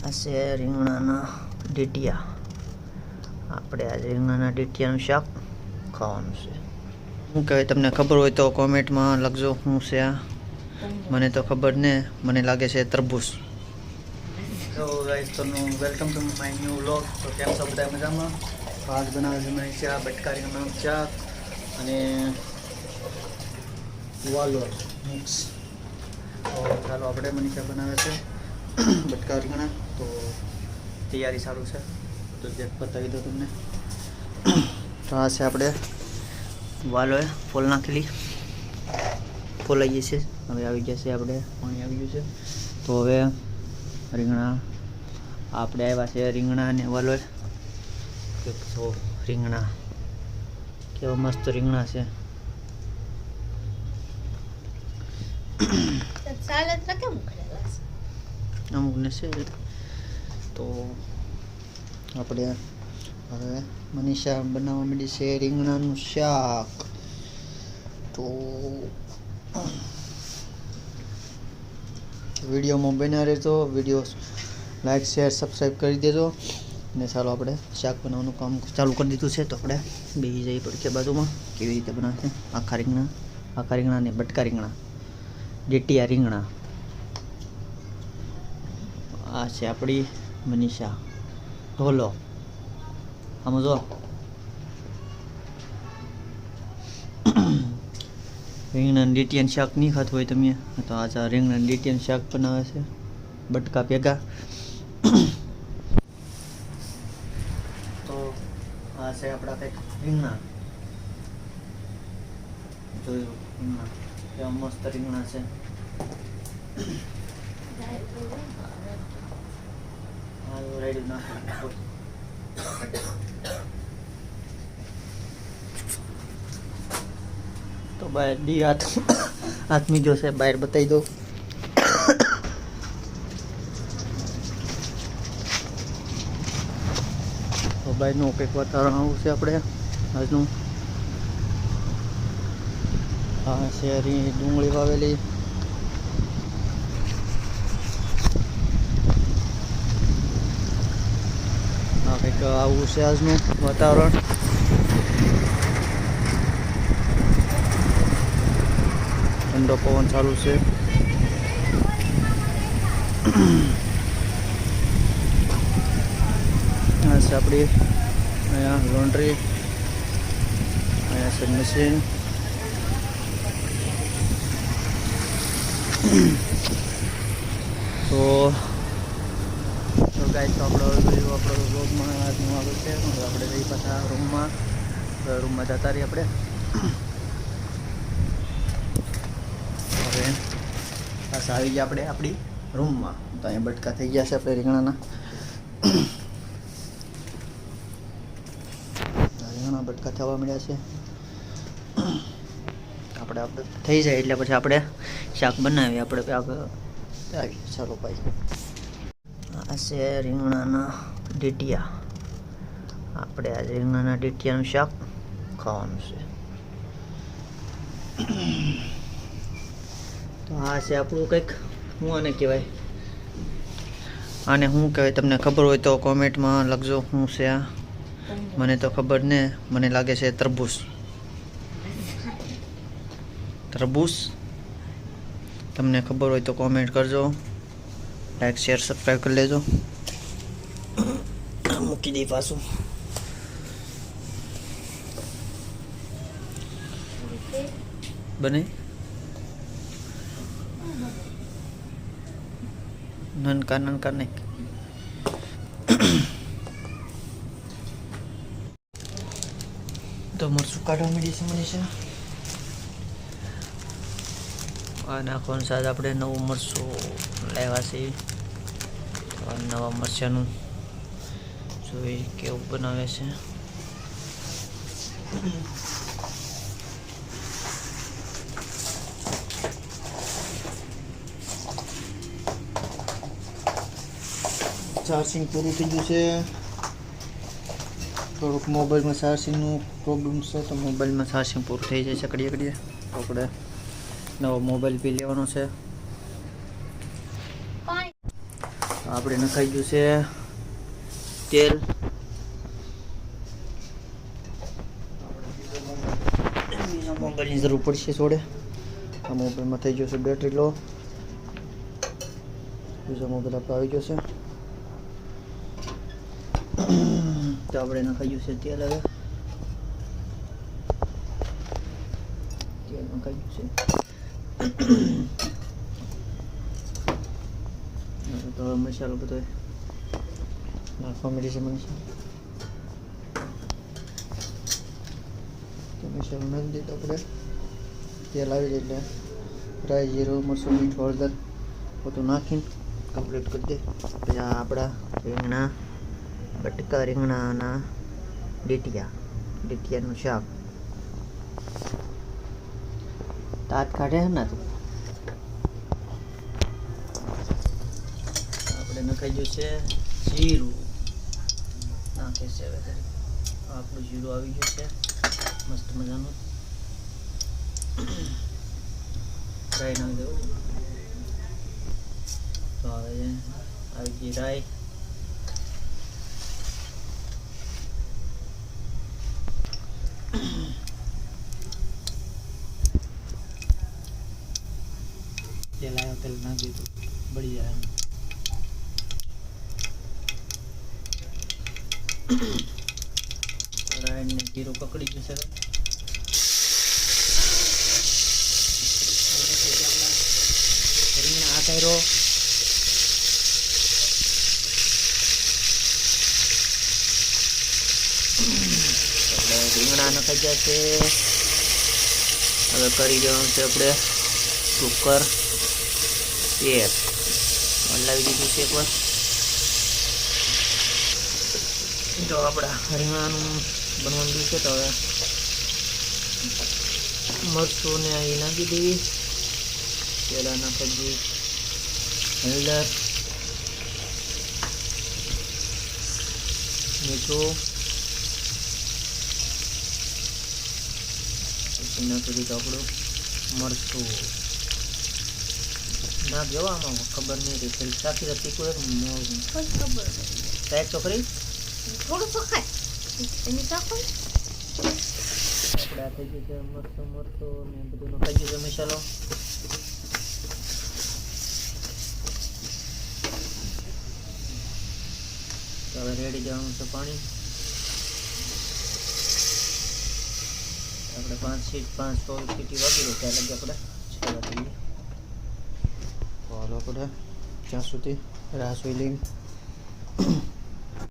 આ છે રીંગણાના ડીટિયા. આપણે આજે રીંગણાના ડીટિયાનું શાક ખાવાનું છે. શું કહેવાય, તમને ખબર હોય તો કોમેન્ટમાં લખજો શું છે આ. મને તો ખબર ને, મને લાગે છે તરબૂચ. તો ગાઈસ, તો welcome to my new vlog. તો કેમ છો બધા મજામાં? આજ બનાવે છે મનીષા બટકા રીંગણાનું શાક અને વાલોર મિક્સ. તો ચાલો આપણે મનીષા બનાવે છે બટકા રીંગણા. તો તૈયારી સારું છે તો જે બતાવી દો તમને. તો આ છે આપણે વાલોએ ફૂલ નાખેલી, ફોલાઈએ છે. હવે આવી જશે, આપણે પાણી આવી ગયું છે. તો હવે રીંગણા આપણે આવ્યા છે, રીંગણા અને વાલોએ. તો રીંગણા કેવા મસ્ત રીંગણા છે. અમુક ને છે. તો આપણે હવે મનીષા બનાવવા માંડી છે રીંગણાનું શાક. તો વિડીયોમાં બન્યા રહેજો, વિડીયો લાઈક શેર સબસ્ક્રાઈબ કરી દેજો. અને ચાલો આપણે શાક બનાવવાનું કામ ચાલુ કરી દીધું છે. તો આપણે બેસી જઈએ પડકે બાજુમાં કેવી રીતે બનાવે છે આખા રીંગણા અને બટકા રીંગણા, ડીટિયા રીંગણા. આ છે આપણી મનીષા ઢોલો. આમ જો રીંગણાનું ડીટિયાનું શાક નહીં ખાતું હોય તમે, તો આ રીંગણાનું ડીટિયાનું શાક બનાવે છે બટકા ભેગા. તો આ છે આપણા કંઈક રીંગણા. જોયું રીંગણા કેવા મસ્ત રીંગણા છે. તો બહાર ડી હાથમી જો છે, બહાર બતાવી દો. તો બહારનું કંઈક વાતાવરણ આવું છે આપણે આજનું. આ શેરી ડુંગળી વાવેલી. આ કંઈક આવું છે આજનું વાતાવરણ. ઠંડો પવન ચાલુ છે. આ છે આપણી અહીંયા લોન્ડ્રી, અહીંયા છે મશીન. તો ગાઈસ, તો આપણો બ્લોગમાં આજનું આવે છે. આપણે જઈ પાછા રૂમમાં જતા રહીએ આપણે. હવે પાછા આવી ગયા આપણે આપણી રૂમમાં. તો અહીંયા બટકા થઈ ગયા છે આપણે રીંગણાના. રીંગણા બટકા થવા મળ્યા છે. આપણે થઈ જાય એટલે પછી આપણે શાક બનાવીએ. આપણે આગળ આવી ચાલો ભાઈ. આ છે રીંગણાના ડીટિયા. આપણે આજે રીંગણાના ડીટિયાનું શાક ખાવાનું છે. તો આ છે આપણું કંઈક, શું આને કહેવાય, આને શું કહેવાય તમને ખબર હોય તો કોમેન્ટમાં લખજો શું છે આ. મને તો ખબર ને, મને લાગે છે તરબૂચ. તમને ખબર હોય તો કોમેન્ટ કરજો, લાઈક શેર સબસ્ક્રાઈબ કરી લેજો. મૂકી દઈ પાછું. બને નનકા નહીં. તો મરચું કાઢવા માંડી છે મનીષા. આ નાખવાનું સાથે આપણે નવું મરચું લાવ્યા છે. નવા મરચાંનું જોઈ કેવું બનાવે છે. ચાર્જિંગ પૂરું થઈ ગયું છે. થોડુંક મોબાઈલમાં ચાર્જિંગનું પ્રોબ્લેમ છે, તો મોબાઈલમાં ચાર્જિંગ પૂરું થઈ જાય છે ઘડીએ. આપણે નવો મોબાઈલ બી લેવાનો છે. આપણે નખાઈ ગયું છે તેલ. બીજો મોબાઈલની જરૂર પડશે થોડે. આ મોબાઈલમાં થઈ ગયો છે બેટરી લો. બીજો મોબાઈલ આપણે આવી ગયો છે. તો આપણે નખાઈ ગયું છે તેલ. હવે તેલ નખાઈ ગયું છે. તો મસાલો બધો નાખવા માંડી છે મને. તો મસાલો નાખી દીધો આપણે. તેલ આવી જાય એટલે રાઈ, જીરું, મરચું, મીઠું, હળદર બધું નાખીને કમ્પ્લીટ કરી દે. પછી આ આપણા રીંગણા, બટકા રીંગણાના ડીટિયાનું શાક. દાંત કાઢે છે ને તું. આપણે નખાઈ ગયું છે જીરું. નાખે છે હવે આપણું જીરું આવી ગયું છે મસ્ત મજાનું. રાઈ નાખી દેવું. તો હવે આવી ગઈ રાઈ. તેલ આવ્યો, તેલ નાખી દીધું, બળી જાય. રાઈ ને જીરું પકડી જશે. રીંગણા આ કર્યો. એટલે રીંગણા નખાઈ ગયા છે. હવે કરી દેવાનું છે આપણે કુકર. તેલ હલાવી દીધું છે એકવાર. તો આપણા રીંગણાનું બનવાનું દૂધ છે. તો હવે મરચું ને એ નાખી દેવી. પેલા નાખી દઈએ હળદર, મીઠું, પછી નાખી દીધું આપણું મરચું. નાખ જવા આમાં ખબર નહીં રહી. સાચી હતી કોઈ ખબર સાહેબ તો ખરી થોડું તો ખાય એની ચાખો. આપણે આ થઈ ગયું છે મરચું ને બધું નખાઈ ગયું છે મસાલો. હવે રેડી જવાનું છે પાણી. આપણે 5 સીટી વાગી દે ત્યાં લગી આપણે છેલ્લા દઈએ. તો હાલો આપણે ત્યાં સુધી રાહ જોઈ લઈએ.